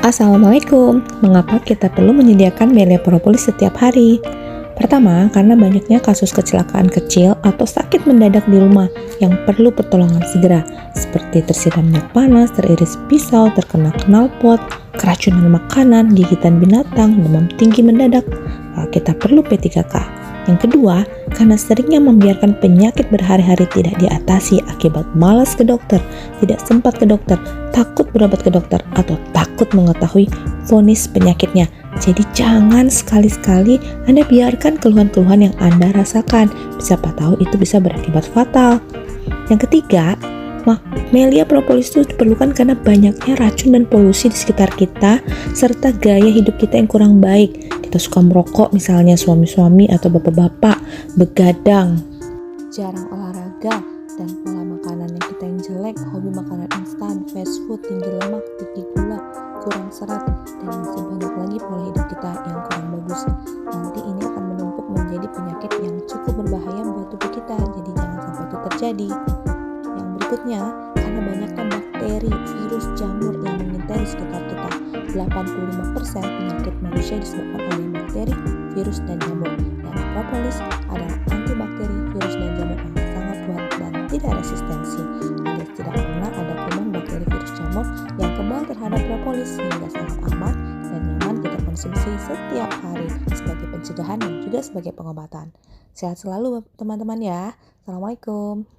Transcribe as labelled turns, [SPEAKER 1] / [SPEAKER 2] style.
[SPEAKER 1] Assalamualaikum. Mengapa kita perlu menyediakan melia propolis setiap hari? Pertama, karena banyaknya kasus kecelakaan kecil atau sakit mendadak di rumah yang perlu pertolongan segera, seperti tersiram minyak panas, teriris pisau, terkena knalpot, keracunan makanan, gigitan binatang, demam tinggi mendadak. Kita perlu P3K. Yang kedua, karena seringnya membiarkan penyakit berhari-hari tidak diatasi akibat malas ke dokter, tidak sempat ke dokter, takut berobat ke dokter, atau takut mengetahui vonis penyakitnya. Jadi jangan sekali-sekali Anda biarkan keluhan-keluhan yang Anda rasakan. Siapa tahu itu bisa berakibat fatal. Yang ketiga, melia propolis itu diperlukan karena banyaknya racun dan polusi di sekitar kita, serta gaya hidup kita yang kurang baik. Kita suka merokok misalnya, suami-suami atau bapak-bapak, begadang, jarang olahraga, dan pola makanan yang kita yang jelek, hobi makanan instan, fast food, tinggi lemak, tinggi gula, kurang serat, dan masih banyak lagi pola hidup kita yang kurang bagus. Nanti ini akan menumpuk menjadi penyakit yang cukup berbahaya buat tubuh kita, jadi jangan sampai itu terjadi. Yang berikutnya, karena banyaknya bakteri, virus, jamur yang mengintai di sekitar kita. 85% penyakit manusia disebabkan oleh bakteri, virus, dan jamur. Dan propolis adalah antibakteri, virus, dan jamur yang sangat kuat dan tidak resistensi. Alias tidak pernah ada kuman bakteri, virus, jamur yang kebal terhadap propolis, sehingga sangat aman dan nyaman kita konsumsi setiap hari sebagai pencegahan dan juga sebagai pengobatan. Sehat selalu teman-teman ya. Assalamualaikum.